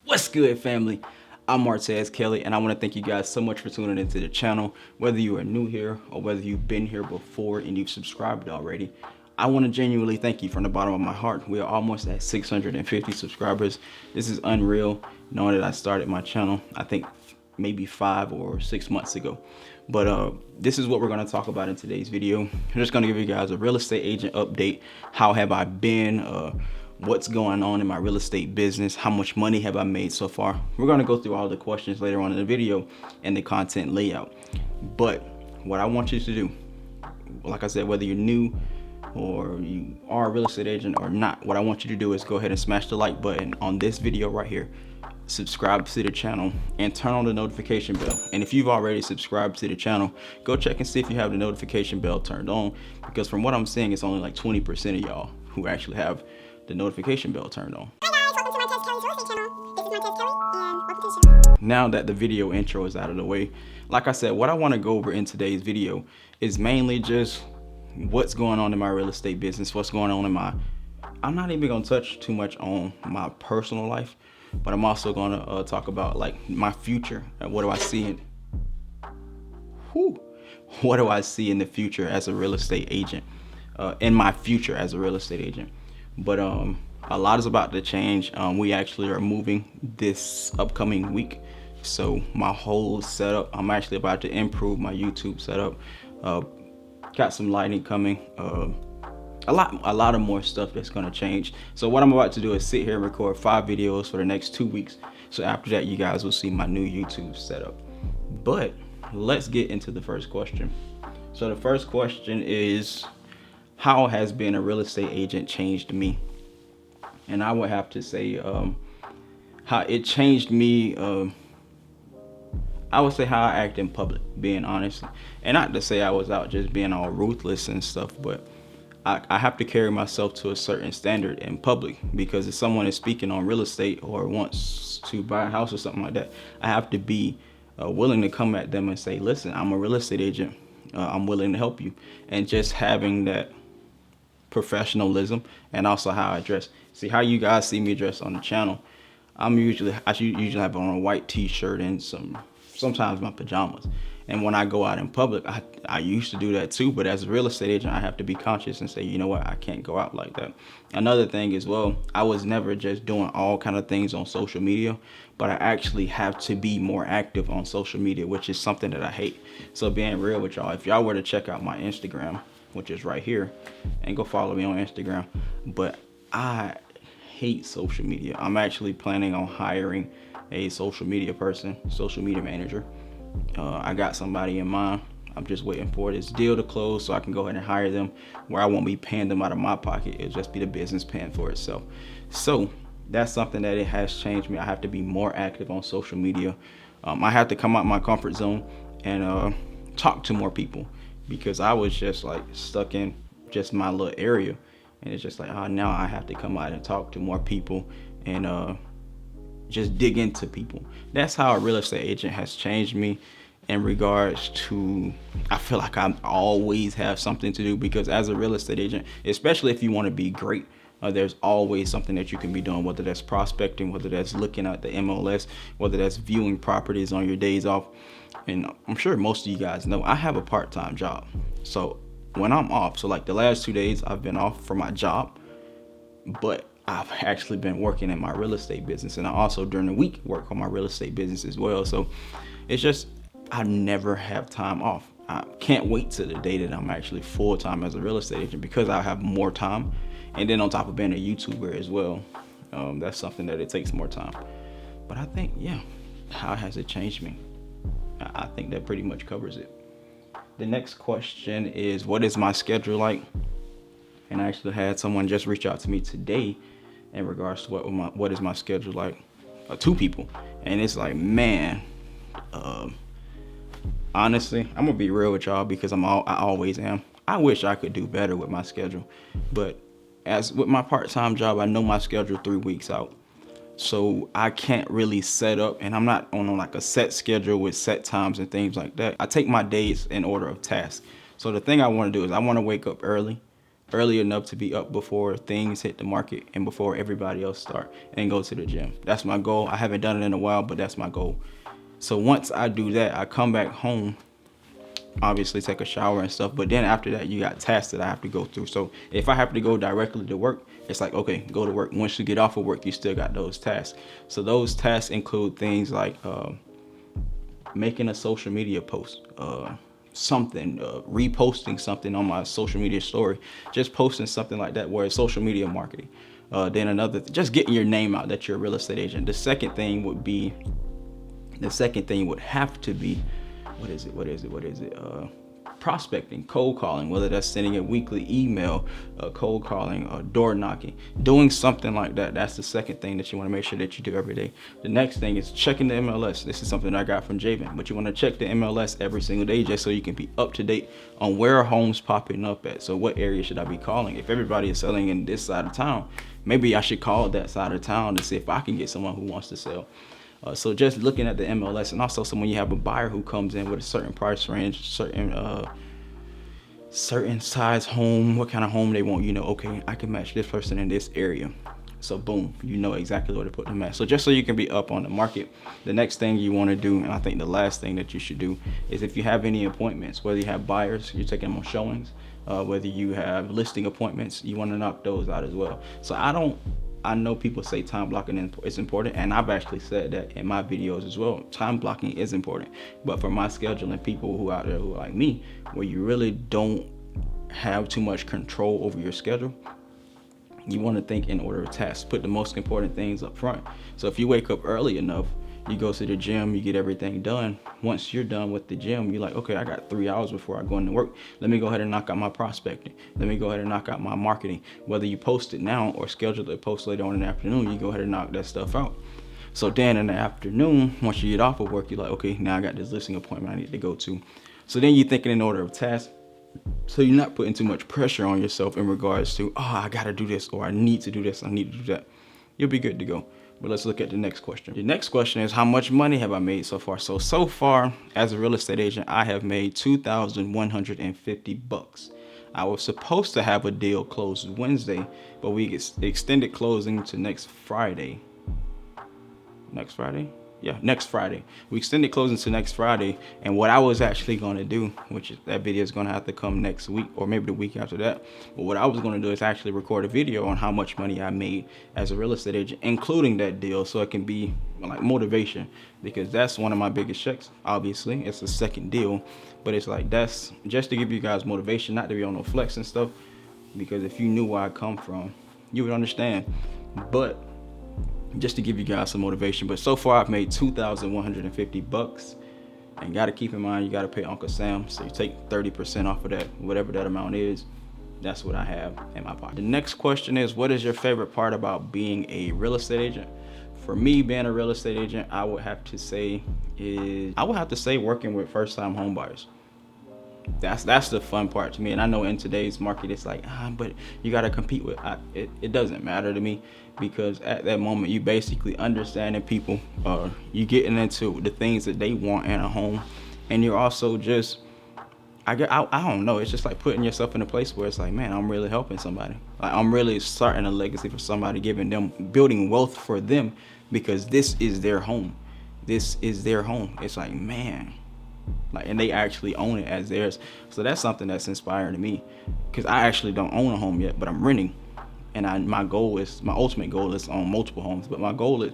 What's good, family? I'm Martez Kelly, and I want to thank you guys so much for tuning into the channel. Whether you are new here or whether you've been here before and you've subscribed already, I want to genuinely thank you from the bottom of my heart. We are almost at 650 subscribers. This is unreal, knowing that I started my channel, I think maybe 5 or 6 months ago. But this is what we're going to talk about in today's video. I'm just going to give you guys a real estate agent update. How have I been? What's going on in my real estate business? How much money have I made so far? We're going to go through all the questions later on in the video and the content layout. But what I want you to do, like I said, whether you're new or you are a real estate agent or not, what I want you to do is go ahead and smash the like button on this video right here. Subscribe to the channel and turn on the notification bell. And if you've already subscribed to the channel, go check and see if you have the notification bell turned on, because from what I'm seeing, it's only like 20% of y'all who actually have the notification bell turned on. Hi guys, welcome to Martez Kelly's real estate channel. This is Martez Kelly, and welcome to the channel. Now that the video intro is out of the way, like I said, what I want to go over in today's video is mainly just what's going on in my real estate business, what's going on in my, I'm not even going to touch too much on my personal life, but I'm also going to talk about like my future and what do I see in, what do I see in the future as a real estate agent, in my future as a real estate agent. But a lot is about to change. We actually are moving this upcoming week, so my whole setup, I'm actually about to improve my YouTube setup. Got some lighting coming, a lot of more stuff that's going to change. So what I'm about to do is sit here and record 5 videos for the next 2 weeks. So after that, you guys will see my new YouTube setup. But let's get into the first question. So the first question is, how has being a real estate agent changed me? And I would have to say how it changed me. I would say how I act in public, being honest. And not to say I was out just being all ruthless and stuff, but I have to carry myself to a certain standard in public, because if someone is speaking on real estate or wants to buy a house or something like that, I have to be willing to come at them and say, listen, I'm a real estate agent. I'm willing to help you. And just having that professionalism, and also how I dress. See how you guys see me dressed on the channel. I usually have on a white t-shirt and sometimes my pajamas. And when I go out in public, I used to do that too, but as a real estate agent, I have to be conscious and say, you know what, I can't go out like that. Another thing as well, I was never just doing all kind of things on social media, but I actually have to be more active on social media, which is something that I hate. So being real with y'all, if y'all were to check out my Instagram, which is right here, and go follow me on Instagram, but I hate social media. I'm actually planning on hiring a social media person, social media manager. I got somebody in mind. I'm just waiting for this deal to close so I can go ahead and hire them, where I won't be paying them out of my pocket. It'll just be the business paying for itself. So that's something that it has changed me. I have to be more active on social media. I have to come out my comfort zone and talk to more people, because I was just like stuck in just my little area. And it's just like, now I have to come out and talk to more people and just dig into people. That's how a real estate agent has changed me in regards to, I feel like I always have something to do, because as a real estate agent, especially if you want to be great, there's always something that you can be doing, whether that's prospecting, whether that's looking at the MLS, whether that's viewing properties on your days off. And I'm sure most of you guys know I have a part-time job. So when I'm off, so like the last 2 days I've been off for my job, but I've actually been working in my real estate business, and I also during the week work on my real estate business as well. So it's just, I never have time off. I can't wait till the day that I'm actually full-time as a real estate agent, because I have more time. And then on top of being a YouTuber as well, that's something that it takes more time. But I think, yeah, how has it changed me? I think that pretty much covers it. The next question is, what is my schedule like? And I actually had someone just reach out to me today in regards to what is my schedule like. 2 people, and it's like, man, honestly, I'm gonna be real with y'all, because I always am. I wish I could do better with my schedule, but as with my part-time job, I know my schedule 3 weeks out. So I can't really set up, and I'm not on like a set schedule with set times and things like that. I take my days in order of tasks. So the thing I want to do is I want to wake up early. early enough to be up before things hit the market and before everybody else start, and go to the gym. That's my goal. I haven't done it in a while, but that's my goal. So once I do that, I come back home, obviously take a shower and stuff, but then after that you got tasks that I have to go through. So if I have to go directly to work, it's like, okay, go to work. Once you get off of work, you still got those tasks. So those tasks include things like making a social media post, reposting something on my social media story, just posting something like that, where it's social media marketing. Then another, just getting your name out that you're a real estate agent. The second thing would have to be, what is it? Prospecting, cold calling, whether that's sending a weekly email, cold calling, door knocking, doing something like that. That's the second thing that you want to make sure that you do every day. The next thing is checking the MLS. This is something I got from Javen, but you want to check the MLS every single day just so you can be up to date on where are homes popping up at. So what area should I be calling? If everybody is selling in this side of town, maybe I should call that side of town to see if I can get someone who wants to sell. So just looking at the MLS, and also, so when you have a buyer who comes in with a certain price range, certain size home, what kind of home they want, okay, I can match this person in this area. So boom, you know exactly where to put them at. So just so you can be up on the market, the next thing you want to do, and I think the last thing that you should do, is if you have any appointments, whether you have buyers, you're taking them on showings, whether you have listing appointments, you want to knock those out as well. So I know people say time blocking is important, and I've actually said that in my videos as well. Time blocking is important, but for my scheduling, people who out there who are like me, where you really don't have too much control over your schedule, you want to think in order of tasks. Put the most important things up front. So if you wake up early enough, you go to the gym, you get everything done. Once you're done with the gym, you're like, okay, I got 3 hours before I go into work. Let me go ahead and knock out my prospecting. Let me go ahead and knock out my marketing. Whether you post it now or schedule the post later on in the afternoon, you go ahead and knock that stuff out. So then in the afternoon, once you get off of work, you're like, okay, now I got this listing appointment I need to go to. So then you're thinking in order of tasks. So you're not putting too much pressure on yourself in regards to, I got to do this, or I need to do this, I need to do that. You'll be good to go. But let's look at the next question. The next question is, how much money have I made so far? So far, as a real estate agent, I have made $2,150. I was supposed to have a deal closed Wednesday, but we extended closing to next Friday. Next Friday? Yeah, next Friday. We extended closing to next Friday, and what I was actually going to do, which that video is going to have to come next week or maybe the week after that, but what I was going to do is actually record a video on how much money I made as a real estate agent, including that deal, so it can be like motivation, because that's one of my biggest checks. Obviously, it's the second deal, but it's like, that's just to give you guys motivation, not to be on no flex and stuff, because if you knew where I come from, you would understand. But just to give you guys some motivation. But so far I've made $2,150, and got to keep in mind, you got to pay Uncle Sam. So you take 30% off of that, whatever that amount is. That's what I have in my pocket. The next question is, what is your favorite part about being a real estate agent? For me, being a real estate agent, I would have to say working with first-time home buyers. That's the fun part to me. And I know in today's market, it's like, but you got to compete with, it doesn't matter to me, because at that moment, you basically understanding people, you getting into the things that they want in a home. And you're also just, I don't know, it's just like putting yourself in a place where it's like, man, I'm really helping somebody. Like, I'm really starting a legacy for somebody, building wealth for them, because this is their home. This is their home. It's like, man, and they actually own it as theirs. So that's something that's inspiring to me, because I actually don't own a home yet, but I'm renting. And my ultimate goal is to own multiple homes, but my goal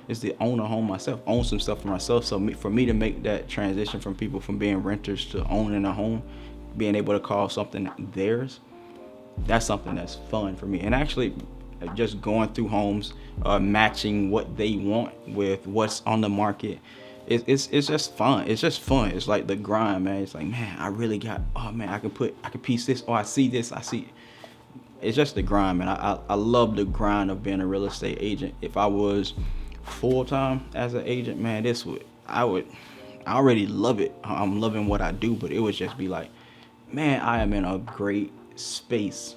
is to own a home myself, own some stuff for myself. So for me to make that transition from people from being renters to owning a home, being able to call something theirs, that's something that's fun for me. And actually just going through homes, matching what they want with what's on the market, it's just fun. It's just fun. It's like the grind, man. It's like, man, I really got, I can piece this, I see this, I see. It's just the grind, man. I love the grind of being a real estate agent. If I was full-time as an agent, man, I already love it. I'm loving what I do, but it would just be like, man, I am in a great space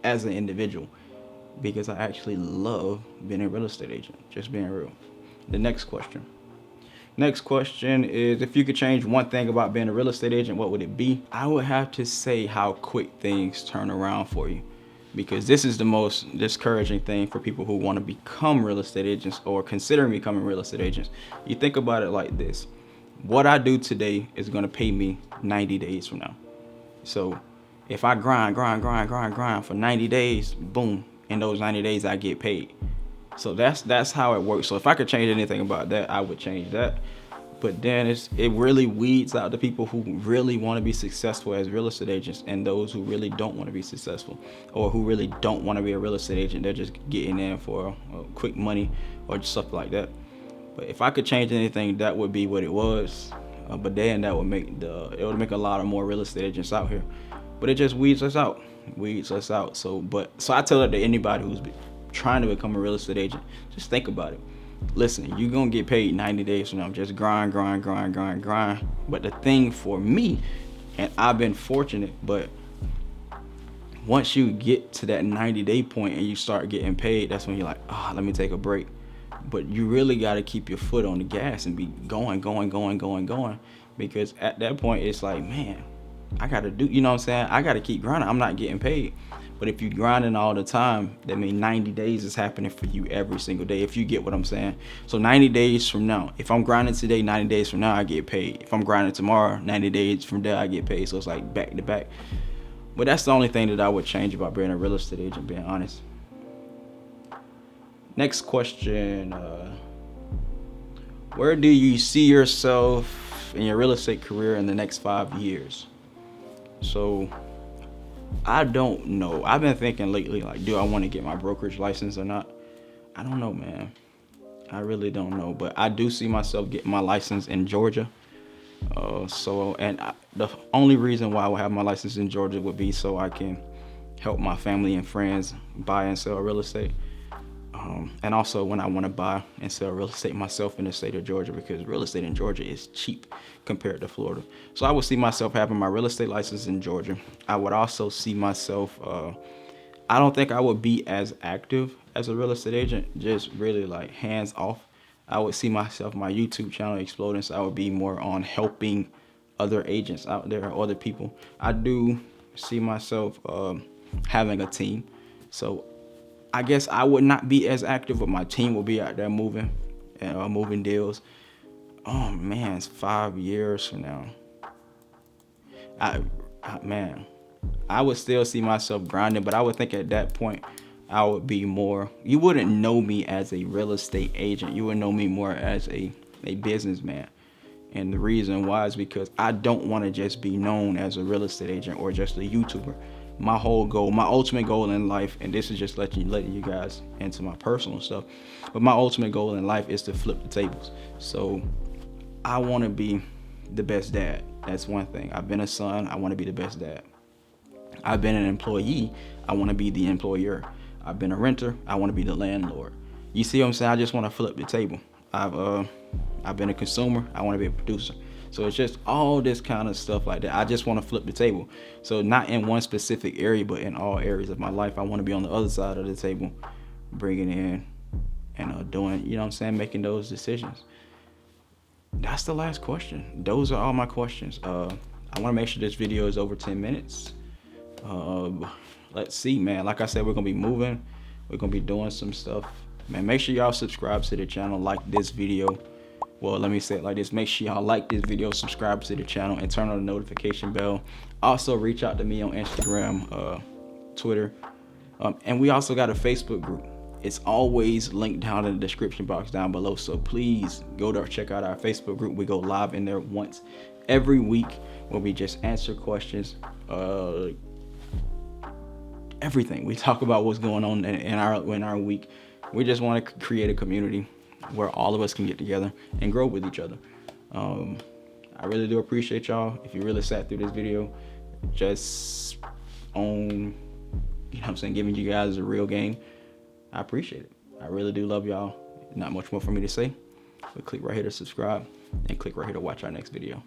as an individual, because I actually love being a real estate agent, just being real. The next question is, if you could change one thing about being a real estate agent, what would it be? I would have to say how quick things turn around for you. because this is the most discouraging thing for people who want to become real estate agents or considering becoming real estate agents. You think about it like this: what I do today is going to pay me 90 days from now. So if I grind for 90 days, boom, in those 90 days I get paid. So that's how it works. So if I could change anything about that, I would change that. But then it really weeds out the people who really want to be successful as real estate agents and those who really don't want to be successful, or who really don't want to be a real estate agent. They're just getting in for quick money or just stuff like that. But if I could change anything, that would be what it was. But then that would make a lot of more real estate agents out here. But it just weeds us out. So I tell it to anybody who's trying to become a real estate agent, just think about it. Listen, you're gonna get paid 90 days from now. Just grind. But the thing for me, and I've been fortunate, but once you get to that 90-day point and you start getting paid, that's when you're like, let me take a break. But you really got to keep your foot on the gas and be going, because at that point it's like, man, I got to do, you know what I'm saying? I got to keep grinding. I'm not getting paid. But if you're grinding all the time, that means 90 days is happening for you every single day, if you get what I'm saying. So 90 days from now, if I'm grinding today, 90 days from now, I get paid. If I'm grinding tomorrow, 90 days from there, I get paid. So it's like back to back. But that's the only thing that I would change about being a real estate agent, being honest. Next question. Where do you see yourself in your real estate career in the next 5 years? So I don't know. I've been thinking lately, like, do I want to get my brokerage license or not? I don't know, man. I really don't know. But I do see myself getting my license in Georgia. The only reason why I would have my license in Georgia would be so I can help my family and friends buy and sell real estate. And also when I want to buy and sell real estate myself in the state of Georgia, because real estate in Georgia is cheap compared to Florida. So I would see myself having my real estate license in Georgia. I would also see myself, I don't think I would be as active as a real estate agent, just really like hands off. I would see myself, my YouTube channel exploding, so I would be more on helping other agents out there, or other people. I do see myself having a team. So I guess I would not be as active, but my team will be out there moving deals. Oh man, it's 5 years from now. I would still see myself grinding, but I would think at that point I would be more. You wouldn't know me as a real estate agent. You would know me more as a businessman. And the reason why is because I don't want to just be known as a real estate agent or just a YouTuber. My whole goal, my ultimate goal in life, and this is just letting you guys into my personal stuff, but my ultimate goal in life is to flip the tables. So I want to be the best dad. That's one thing. I've been a son. I want to be the best dad. I've been an employee. I want to be the employer. I've been a renter. I want to be the landlord. You see what I'm saying? I just want to flip the table. I've been a consumer. I want to be a producer. So it's just all this kind of stuff like that. I just want to flip the table. So not in one specific area, but in all areas of my life. I want to be on the other side of the table, bringing in and doing, you know what I'm saying, making those decisions. That's the last question. Those are all my questions. I want to make sure this video is over 10 minutes. Let's see, man. Like I said, we're going to be moving. We're going to be doing some stuff. Man, make sure y'all subscribe to the channel, like this video. Well, let me say it like this. Make sure y'all like this video, subscribe to the channel, and turn on the notification bell. Also, reach out to me on Instagram, Twitter. And we also got a Facebook group. It's always linked down in the description box down below. So please go there, check out our Facebook group. We go live in there once every week where we just answer questions. Everything. We talk about what's going on in our week. We just want to create a community where all of us can get together and grow with each other. I really do appreciate y'all. If you really sat through this video, just on, you know what I'm saying, giving you guys a real game, I appreciate it. I really do love y'all. Not much more for me to say, but click right here to subscribe and click right here to watch our next video.